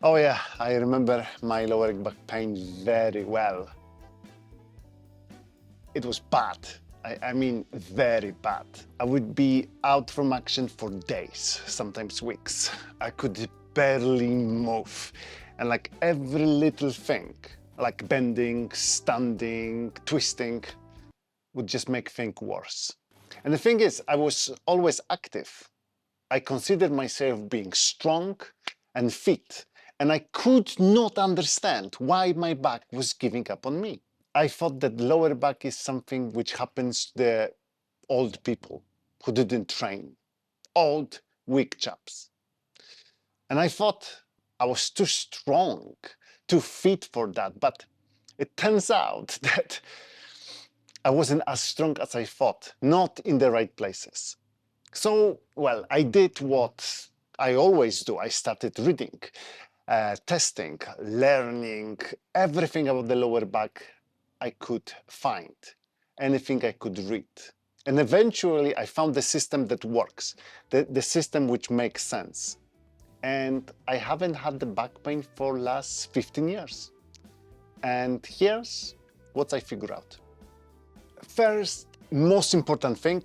Oh yeah, I remember my lower back pain very well. It was bad. I mean, very bad. I would be out from action for days, sometimes weeks. I could barely move. And like every little thing, like bending, standing, twisting, would just make things worse. And the thing is, I was always active. I considered myself being strong and fit, and I could not understand why my back was giving up on me. I thought that lower back is something which happens to the old people who didn't train, old, weak chaps. And I thought I was too strong, too fit for that, but it turns out that I wasn't as strong as I thought, not in the right places. So, well, I did what I always do. I started reading, testing, learning everything about the lower back I could find, anything I could read. And eventually I found the system that works, the system which makes sense. And I haven't had the back pain for last 15 years. And here's what I figured out. First, most important thing,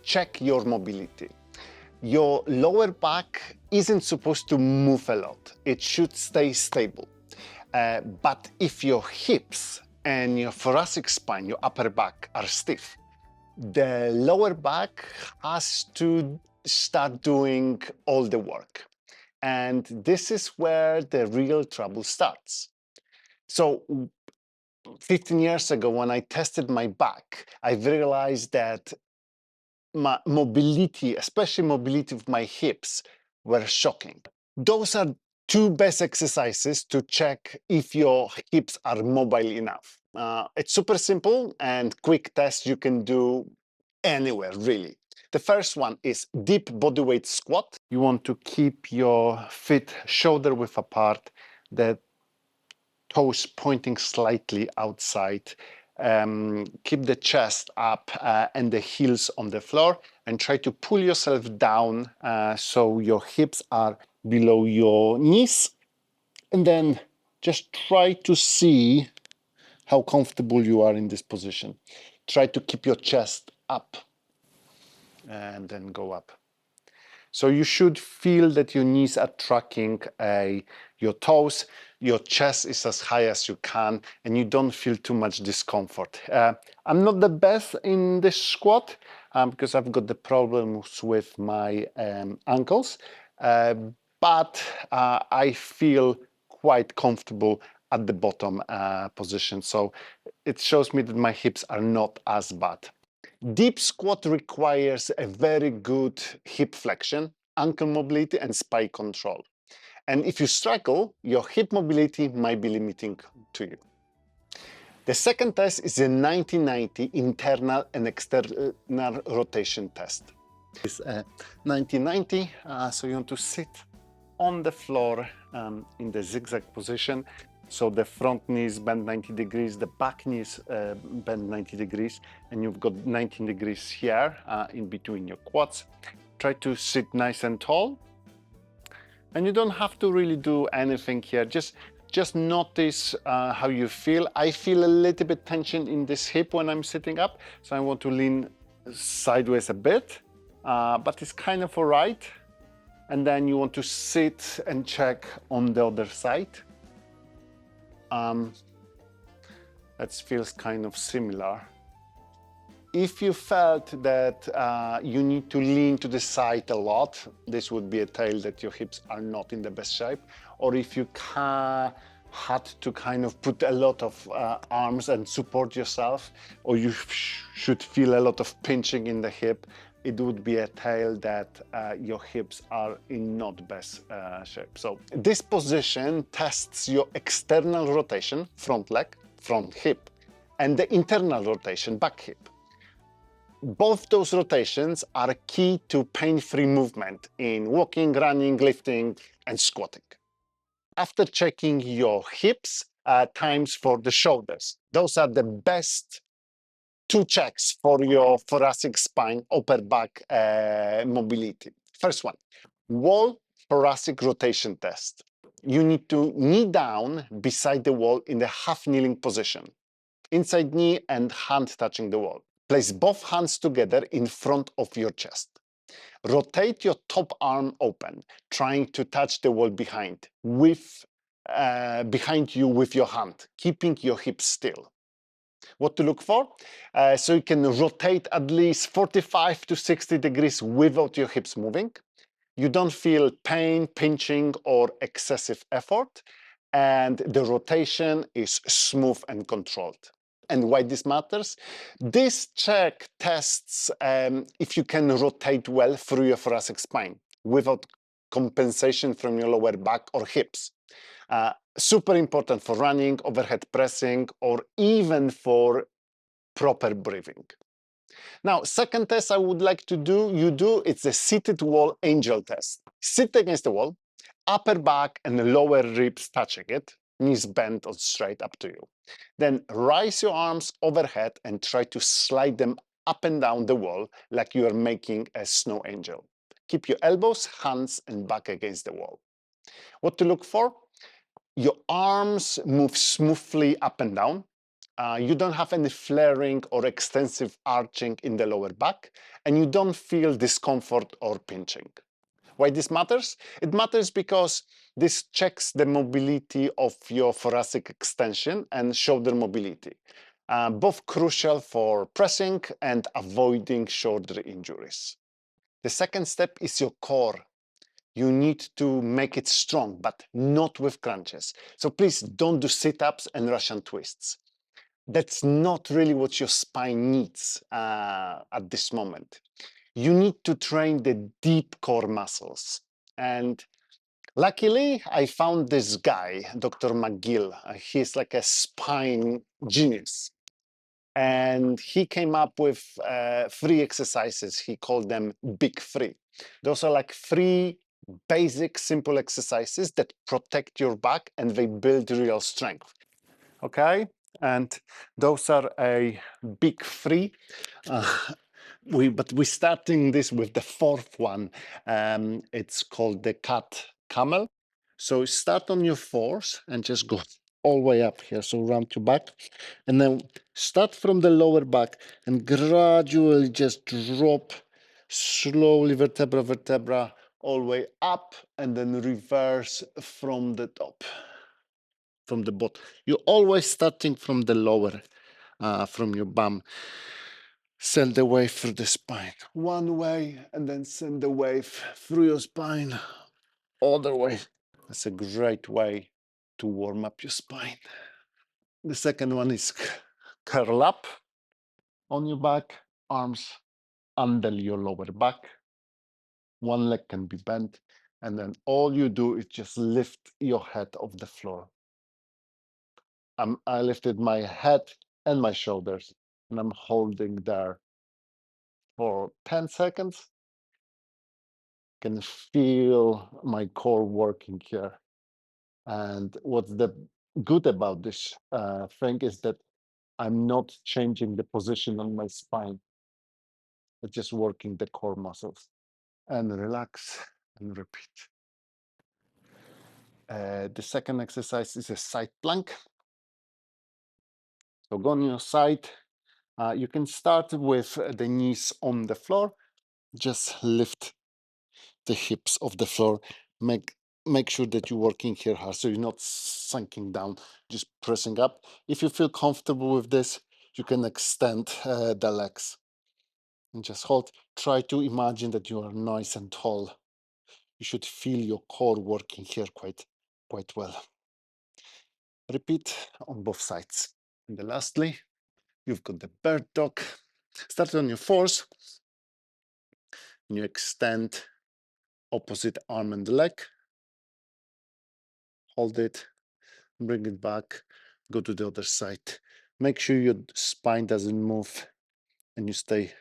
check your mobility. Your lower back isn't supposed to move a lot. It should stay stable. But if your hips and your thoracic spine, your upper back, are stiff, the lower back has to start doing all the work. And this is where the real trouble starts. So 15 years ago, when I tested my back, I realized that my mobility, especially mobility of my hips, were shocking. Those are two best exercises to check if your hips are mobile enough. It's super simple and quick test you can do anywhere, really. The first one is deep bodyweight squat. You want to keep your feet shoulder width apart, the toes pointing slightly outside. Keep the chest up and the heels on the floor, and try to pull yourself down so your hips are below your knees. And then just try to see how comfortable you are in this position. Try to keep your chest up and then go up. So you should feel that your knees are tracking your toes, your chest is as high as you can, and you don't feel too much discomfort. I'm not the best in this squat because I've got the problems with my ankles, but I feel quite comfortable at the bottom position. So it shows me that my hips are not as bad. Deep squat requires a very good hip flexion, ankle mobility, and spine control. And if you struggle, your hip mobility might be limiting to you. The second test is a 90-90 internal and external rotation test. It's a 90-90, so you want to sit on the floor in the zigzag position. So the front knee is bent 90 degrees, the back knee is bent 90 degrees, and you've got 19 degrees here in between your quads. Try to sit nice and tall. And you don't have to really do anything here. Just notice how you feel. I feel a little bit tension in this hip when I'm sitting up, so I want to lean sideways a bit, but it's kind of all right. And then you want to sit and check on the other side. That feels kind of similar. If you felt that you need to lean to the side a lot, this would be a tale that your hips are not in the best shape. Or if you had to kind of put a lot of arms and support yourself, or you should feel a lot of pinching in the hip, it would be a tale that your hips are in not best shape. So this position tests your external rotation, front leg, front hip, and the internal rotation, back hip. Both those rotations are key to pain-free movement in walking, running, lifting, and squatting. After checking your hips, times for the shoulders. Those are the best two checks for your thoracic spine, upper back mobility. First one, wall thoracic rotation test. you need to knee down beside the wall in the half kneeling position. Inside knee and hand touching the wall. Place both hands together in front of your chest. Rotate your top arm open, trying to touch the wall behind you with your hand, keeping your hips still. What to look for? So you can rotate at least 45 to 60 degrees without your hips moving. You don't feel pain, pinching, or excessive effort, and the rotation is smooth and controlled. And why this matters? This check tests if you can rotate well through your thoracic spine without compensation from your lower back or hips. Super important for running, overhead pressing, or even for proper breathing. Now, second test I would like to do, it's a seated wall angel test. Sit against the wall, upper back and lower ribs touching it, knees bent or straight, up to you. Then rise your arms overhead and try to slide them up and down the wall like you are making a snow angel. Keep your elbows, hands and back against the wall. What to look for? Your arms move smoothly up and down. You don't have any flaring or extensive arching in the lower back, and you don't feel discomfort or pinching. Why this matters? It matters because this checks the mobility of your thoracic extension and shoulder mobility, both crucial for pressing and avoiding shoulder injuries. The second step is your core. You need to make it strong, but not with crunches. So please don't do sit-ups and Russian twists. That's not really what your spine needs at this moment. You need to train the deep core muscles. And luckily, I found this guy, Dr. McGill. He's like a spine genius. And he came up with 3 exercises. He called them Big 3. Those are like 3 basic, simple exercises that protect your back and they build real strength. Okay? And those are a big 3. But we're starting this with the 4th one. It's called the Cat-Camel. So start on your 4s and just go all the way up here. So round to back. And then start from the lower back and gradually just drop slowly vertebra, vertebra, all the way up and then reverse from the top. From the bottom. You're always starting from the lower, from your bum. Send the wave through the spine. One way, and then send the wave through your spine, other way. That's a great way to warm up your spine. The second one is curl up on your back, arms under your lower back. One leg can be bent, and then all you do is just lift your head off the floor. I lifted my head and my shoulders, and I'm holding there for 10 seconds. Can feel my core working here. And what's the good about this thing is that I'm not changing the position on my spine. It's just working the core muscles. And relax and repeat. The second exercise is a side plank. So go on your side. You can start with the knees on the floor. Just lift the hips off the floor. Make sure that you're working here hard, so you're not sinking down, just pressing up. If you feel comfortable with this, you can extend the legs and just hold. Try to imagine that you are nice and tall. You should feel your core working here quite well. Repeat on both sides. And then lastly, you've got the bird dog. Start on your 4s. And you extend opposite arm and leg. Hold it, bring it back, go to the other side. Make sure your spine doesn't move and you stay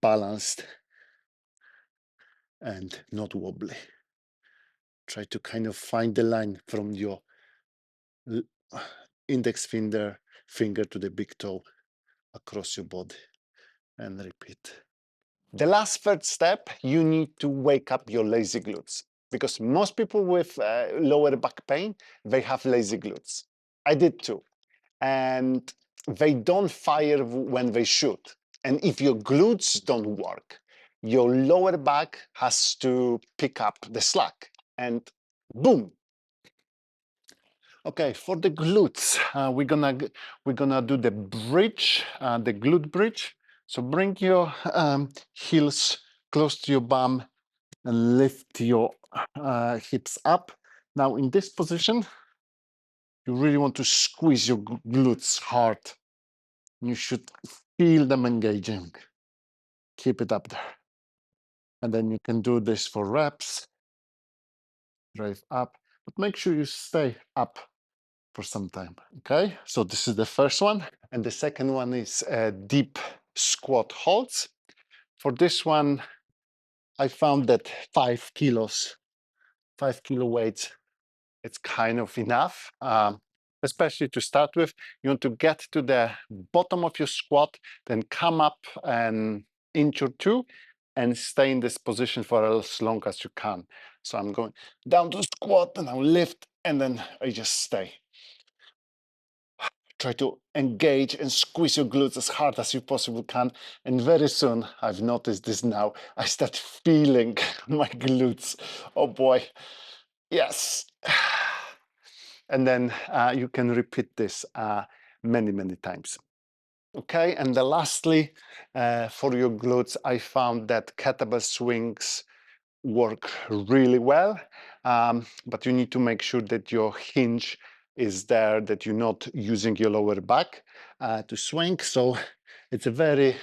balanced and not wobbly. Try to kind of find the line from your index finger to the big toe across your body, and repeat. The last third step, you need to wake up your lazy glutes. because most people with lower back pain, they have lazy glutes. I did too. And they don't fire when they should. And if your glutes don't work, your lower back has to pick up the slack, and boom. Okay, for the glutes, we're gonna do the bridge, the glute bridge. So bring your heels close to your bum and lift your hips up. Now in this position, you really want to squeeze your glutes hard. You should feel them engaging. Keep it up there. And then you can do this for reps. Drive up, but make sure you stay up for some time, okay? So this is the first one. And the second one is deep squat holds. For this one, I found that 5 kilos, 5 kilo weights, it's kind of enough, especially to start with. You want to get to the bottom of your squat, then come up an inch or two and stay in this position for as long as you can. So I'm going down to squat and I'll lift and then I just stay. Try to engage and squeeze your glutes as hard as you possibly can. And very soon, I've noticed this now, I start feeling my glutes. Oh boy, yes. And then you can repeat this many, many times. Okay, and then lastly, for your glutes, I found that kettlebell swings work really well, but you need to make sure that your hinge is there, that you're not using your lower back to swing. So it's a very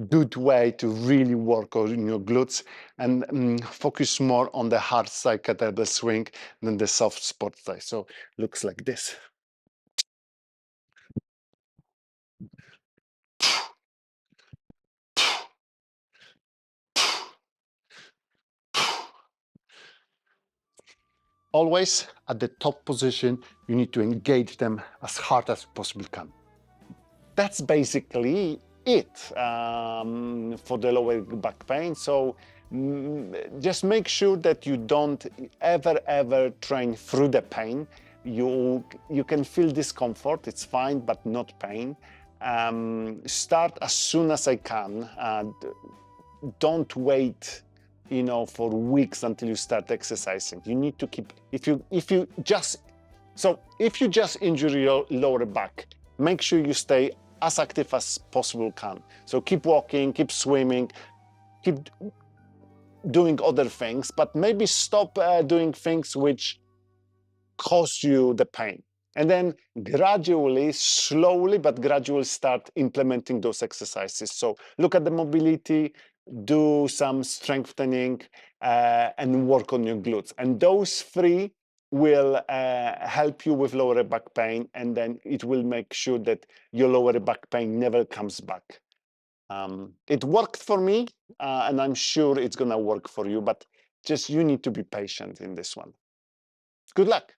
good way to really work on your glutes and focus more on the hard side kettlebell swing than the soft spot side. So looks like this. Always at the top position, you need to engage them as hard as you possibly can. That's basically it for the lower back pain. So just make sure that you don't ever train through the pain. You can feel discomfort, it's fine, but not pain. Start as soon as I can. Don't wait, for weeks until you start exercising. You need to keep, if you just injure your lower back, make sure you stay as active as possible can. So keep walking, keep swimming, keep doing other things, but maybe stop doing things which cause you the pain. And then gradually, slowly, but gradually start implementing those exercises. So look at the mobility, do some strengthening, and work on your glutes. And those three will help you with lower back pain, and then it will make sure that your lower back pain never comes back. It worked for me, and I'm sure it's gonna work for you, but just you need to be patient in this one. Good luck.